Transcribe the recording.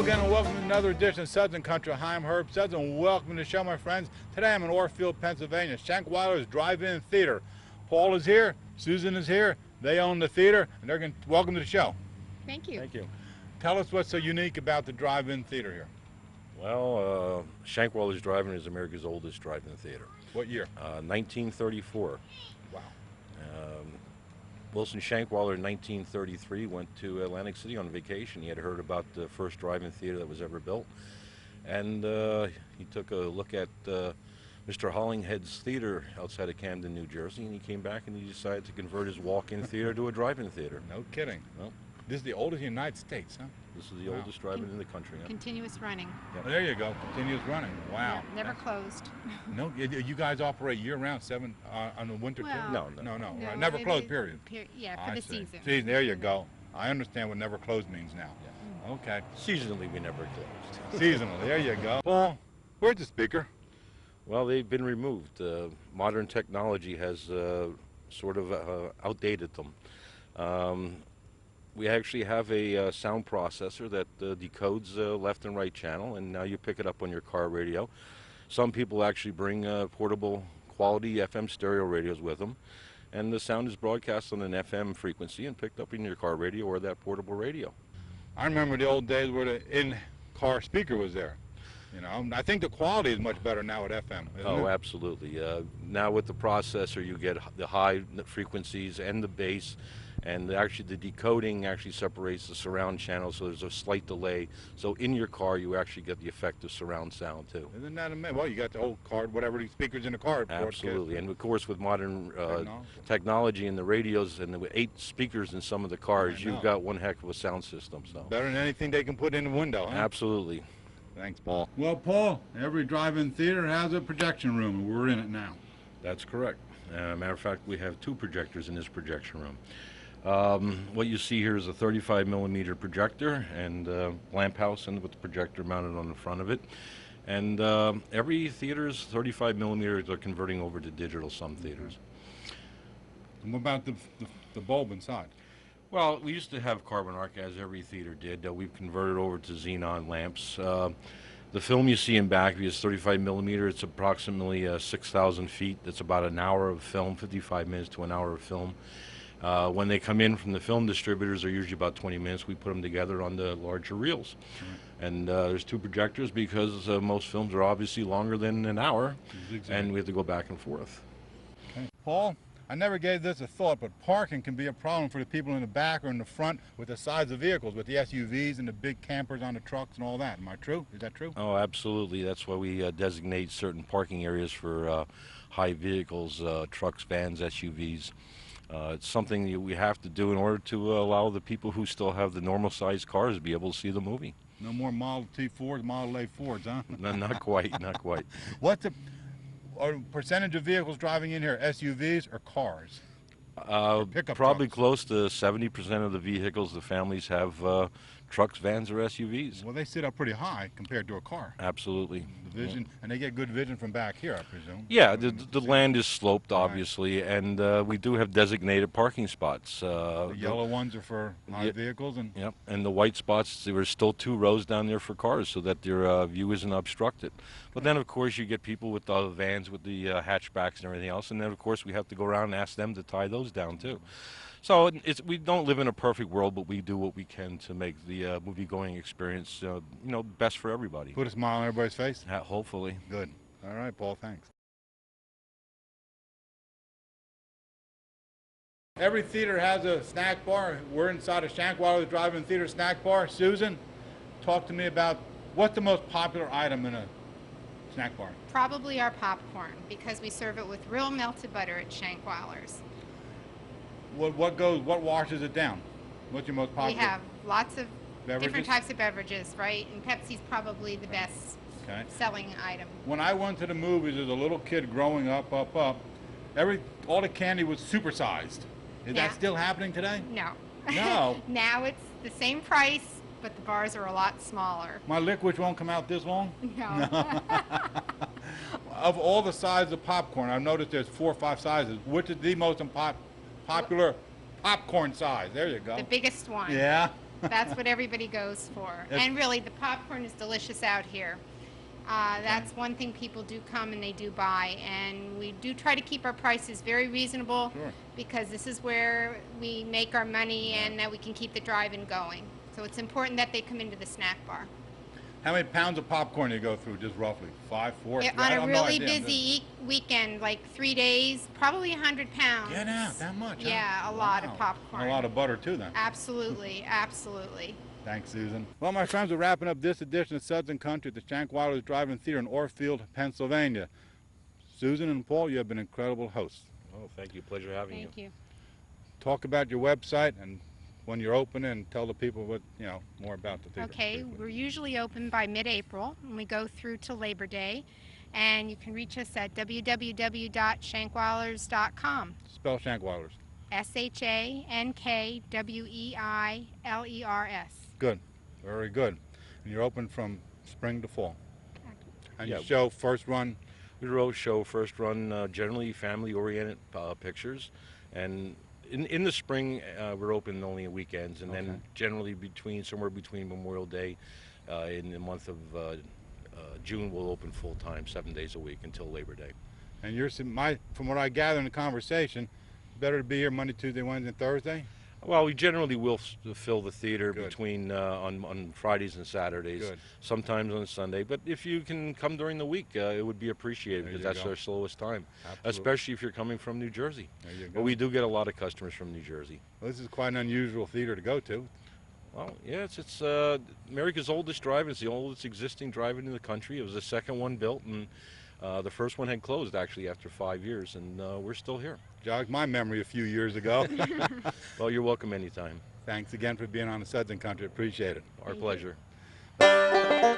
again and welcome to another edition of Suds and Country. Hi, I'm Herb Suds and welcome to the show, my friends. Today I'm in Orefield, Pennsylvania, Shankweiler's Drive-In Theater. Paul is here, Susan is here, they own the theater, and they're going to welcome to the show. Thank you. Thank you. Tell us what's so unique about the Drive-In Theater here. Well, Shankweiler's Drive-In is America's oldest drive-in theater. What year? 1934. Wow. Wilson Shankweiler in 1933 went to Atlantic City on vacation. He had heard about the first drive-in theater that was ever built. And he took a look at Mr. Hollinghead's theater outside of Camden, New Jersey, and he came back and he decided to convert his walk-in theater to a drive-in theater. No kidding. Well, This is the oldest in the United States, huh? this is the oldest drive-in in the country. Yeah. Continuous running. Yep. There you go, continuous running. Wow. Yeah, never closed. No, you guys operate year-round, on the winter too? Well, No, right. Never closed, period. Yeah, for the season. See, there you go. I understand what never closed means now. Yeah. Okay. Seasonally, we never closed. Seasonal, there you go. Paul, where's the speaker? Well, they've been removed. Modern technology has sort of outdated them. We actually have a sound processor that decodes left and right channel, and now you pick it up on your car radio. Some people actually bring portable quality FM stereo radios with them, and the sound is broadcast on an FM frequency and picked up in your car radio or that portable radio. I remember the old days where the in-car speaker was there. You know, I think the quality is much better now with FM. Oh, it? Absolutely. Now with the processor, you get the high frequencies and the bass, and actually the decoding actually separates the surround channel, so there's a slight delay. So in your car, you actually get the effect of surround sound too. Isn't that amazing? Well, you got the whole car, whatever the speakers in the car. Absolutely, and of course with modern technology and the radios and the 8 speakers in some of the cars, you've got one heck of a sound system. So better than anything they can put in the window, huh? Absolutely. Thanks, Paul. Well, Paul, every drive-in theater has a projection room, and we're in it now. That's correct. Matter of fact, we have 2 projectors in this projection room. What you see here is a 35 millimeter projector and lamp house, and with the projector mounted on the front of it. And every theater's 35 millimeters are converting over to digital, some theaters. And what about the bulb inside? Well, we used to have carbon arc, as every theater did. We've converted over to xenon lamps. The film you see in back of you is 35 millimeter. It's approximately 6,000 feet. That's about an hour of film, 55 minutes to an hour of film. When they come in from the film distributors, they're usually about 20 minutes. We put them together on the larger reels. And there's 2 projectors because most films are obviously longer than an hour, and we have to go back and forth. Okay. Paul, I never gave this a thought, but parking can be a problem for the people in the back or in the front with the size of vehicles, with the SUVs and the big campers on the trucks and all that. Am I true? Is that true? Oh, absolutely. That's why we designate certain parking areas for high vehicles, trucks, vans, SUVs. It's something we have to do in order to allow the people who still have the normal sized cars to be able to see the movie. No more Model T Fords, Model A Fords, huh? No, not quite, not quite. What's the percentage of vehicles driving in here, SUVs or cars? Probably trucks? close to 70% of the vehicles the families have trucks, vans, or SUVs. Well, they sit up pretty high compared to a car. Absolutely. The vision, and they get good vision from back here, I presume. Yeah, the land is sloped, obviously, and we do have designated parking spots. The yellow ones are for high vehicles, and yep, and the white spots, there are still 2 rows down there for cars, so that their view isn't obstructed. But then, of course, you get people with the vans with the hatchbacks and everything else, and then, of course, we have to go around and ask them to tie those down too. So we don't live in a perfect world, but we do what we can to make the movie-going experience, best for everybody. put a smile on everybody's face. Hopefully. Good. All right, Paul. Thanks. Every theater has a snack bar. We're inside a Shankweiler Drive-In Theater snack bar. Susan, talk to me about what's the most popular item in a snack bar? Probably our popcorn, because we serve it with real melted butter at Shankweiler's. What washes it down? What's your most popular? We have lots of Beverages? different types of beverages, right? And Pepsi's probably the best selling item. When I went to the movies as a little kid growing up, all the candy was supersized. Is that still happening today? No. No. Now it's the same price, but the bars are a lot smaller. My licorice won't come out this long? No. Of all the sizes of popcorn, I've noticed there's 4 or 5 sizes. Which is the most popular popcorn size? There you go. The biggest one. Yeah? That's what everybody goes for. Yes. And really, the popcorn is delicious out here. That's one thing people do come and they do buy. And we do try to keep our prices very reasonable Sure. because this is where we make our money Right. and that we can keep the drive-in going. So it's important that they come into the snack bar. How many pounds of popcorn do you go through, just roughly? 5, 4? Yeah, I on have a no really idea. busy weekend, like 3 days, probably 100 pounds. Get out, that much, huh? Yeah, a lot of Wow. popcorn. And a lot of butter, too, then. Absolutely, absolutely. Thanks, Susan. Well, my friends, we're wrapping up this edition of Suds and Country at the Shankweiler's Drive-In Theater in Orefield, Pennsylvania. Susan and Paul, you have been incredible hosts. Oh, thank you. Pleasure having you. Thank you. Talk about your website and when you're open, and tell the people what, more about the theater. Okay, we're usually open by mid-April, and we go through to Labor Day. And you can reach us at www.shankweiler's.com. Spell Shankweiler's. SHANKWEILERS. Good. Very good. And you're open from spring to fall. And Yeah. you show first run. We show first run, generally family-oriented pictures, and in the spring we're open only on weekends, and Okay. then generally somewhere between Memorial Day in the month of June we'll open full time 7 days a week until Labor Day. And from what I gather in the conversation, better to be here Monday, Tuesday, Wednesday, and Thursday? Well, we generally will fill the theater Good. between on Fridays and Saturdays, Good. sometimes on Sunday. But if you can come during the week, it would be appreciated There because you that's go. our slowest time, Absolutely. especially if you're coming from New Jersey. There you go. But we do get a lot of customers from New Jersey. Well, this is quite an unusual theater to go to. Well, yeah, it's America's oldest drive-in. It's the oldest existing drive-in in the country. It was the second one built, and the first one had closed actually after 5 years, and we're still here. Jogged my memory a few years ago. Well, you're welcome anytime. Thanks again for being on the Suds and Country. Appreciate it. Our Thank you. pleasure.